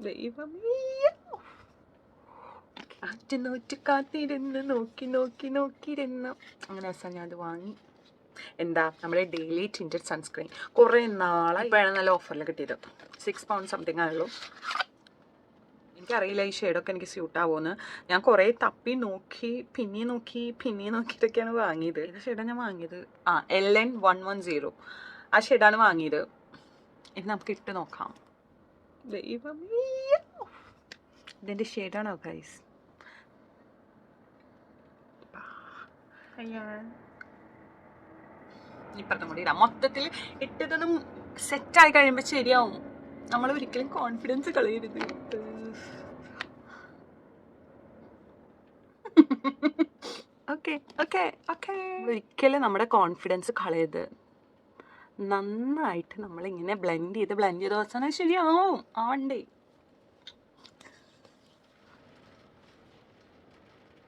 ദൈവമേ, ആറ്റുനോറ്റ് കാത്തിരുന്ന് നോക്കി നോക്കി നോക്കിയിരുന്ന് അങ്ങനെ അവസാനം ഞാൻ അത് വാങ്ങി. എന്താ നമ്മുടെ ഡെയിലി ടിൻറ്റഡ് സൺസ്ക്രീൻ കുറേ നാളെ ഇപ്പോഴാണ് നല്ല ഓഫറിൽ കിട്ടിയത്. £6 സംതിങ് ആയുള്ളൂ. എനിക്കറിയില്ല ഈ ഷെയ്ഡൊക്കെ എനിക്ക് സ്യൂട്ടാവുമെന്ന്. ഞാൻ കുറേ തപ്പി നോക്കി പിന്നെയും നോക്കിയിട്ടൊക്കെയാണ് വാങ്ങിയത്. ഏത് ഷെയ്ഡാണ് ഞാൻ വാങ്ങിയത്? LN110 ആ ഷെയ്ഡാണ് വാങ്ങിയത്. ഇനി നമുക്ക് ഇട്ട് നോക്കാം. ദൈവമേ, ഇതിൻ്റെ ഷെയ്ഡാണോ ഗൈസ്? ഇപ്പുറത്തും കൂടി ഇടാം. മൊത്തത്തിൽ ഇട്ടതൊന്നും സെറ്റായി കഴിയുമ്പോൾ ശരിയാവും. നമ്മൾ ഒരിക്കലും കോൺഫിഡൻസ് കളയരുത്. ഒരിക്കലും നമ്മുടെ കോൺഫിഡൻസ് കളയരുത്. നന്നായിട്ട് നമ്മളിങ്ങനെ ബ്ലെൻഡ് ചെയ്ത് അവസാനം ശരിയാവും. ആവണ്ടേ?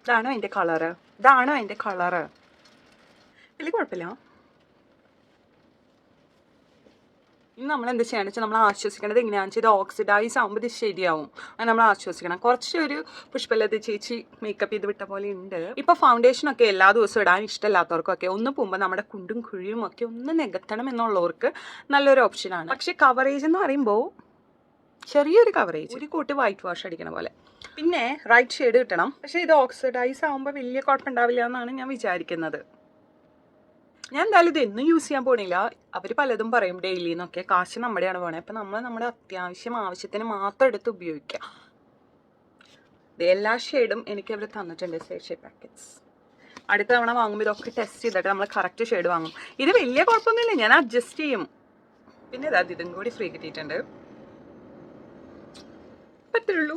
ഇതാണോ അതിൻ്റെ കളറ്? വലിയ കുഴപ്പമില്ല. ഇനി നമ്മൾ എന്ത് ചെയ്യണമെന്ന് വെച്ചാൽ നമ്മൾ ആശ്വസിക്കേണ്ടത് എങ്ങനെയാണെന്ന് വെച്ചാൽ ഇത് ഓക്സിഡൈസ് ആകുമ്പോൾ ഇത് ശരിയാവും. അത് നമ്മൾ ആശ്വസിക്കണം. കുറച്ചൊരു പുഷ്പലത ചേച്ചി മേക്കപ്പ് ചെയ്ത് വിട്ട പോലെ ഉണ്ട്. ഇപ്പോൾ ഫൗണ്ടേഷനൊക്കെ എല്ലാ ദിവസവും ഇടാൻ ഇഷ്ടമില്ലാത്തവർക്കൊക്കെ ഒന്ന് പോകുമ്പോൾ നമ്മുടെ കുണ്ടും കുഴിയും ഒക്കെ ഒന്ന് നികത്തണം എന്നുള്ളവർക്ക് നല്ലൊരു ഓപ്ഷനാണ്. പക്ഷേ കവറേജ് എന്ന് പറയുമ്പോൾ ചെറിയൊരു കവറേജ്, ഒരു കൂട്ട് വൈറ്റ് വാഷ് അടിക്കണ പോലെ. പിന്നെ റൈറ്റ് ഷെയ്ഡ് കിട്ടണം. പക്ഷേ ഇത് ഓക്സിഡൈസ് ആകുമ്പോൾ വലിയ കുഴപ്പമുണ്ടാവില്ല എന്നാണ് ഞാൻ വിചാരിക്കുന്നത്. ഞാൻ എന്തായാലും ഇത് എന്നും യൂസ് ചെയ്യാൻ പോണില്ല. അവർ പലതും പറയും ഡെയിലി എന്നൊക്കെ. കാശ് നമ്മുടെയാണ് പോണേ. അപ്പം നമ്മൾ നമ്മുടെ ആവശ്യത്തിന് മാത്രം എടുത്ത് ഉപയോഗിക്കാം. എല്ലാ ഷെയ്ഡും എനിക്ക് അവർ തന്നിട്ടുണ്ട്, ഷെയ്ഡ് പാക്കറ്റ്സ്. അടുത്ത തവണ വാങ്ങുമ്പോൾ ഇതൊക്കെ ടെസ്റ്റ് ചെയ്തിട്ട് നമ്മൾ കറക്റ്റ് ഷെയ്ഡ് വാങ്ങും. ഇത് വലിയ കുഴപ്പമൊന്നുമില്ല, ഞാൻ അഡ്ജസ്റ്റ് ചെയ്യും. പിന്നെ ഇതും കൂടി ഫ്രീ കിട്ടിയിട്ടുണ്ട്. പറ്റുള്ളൂ.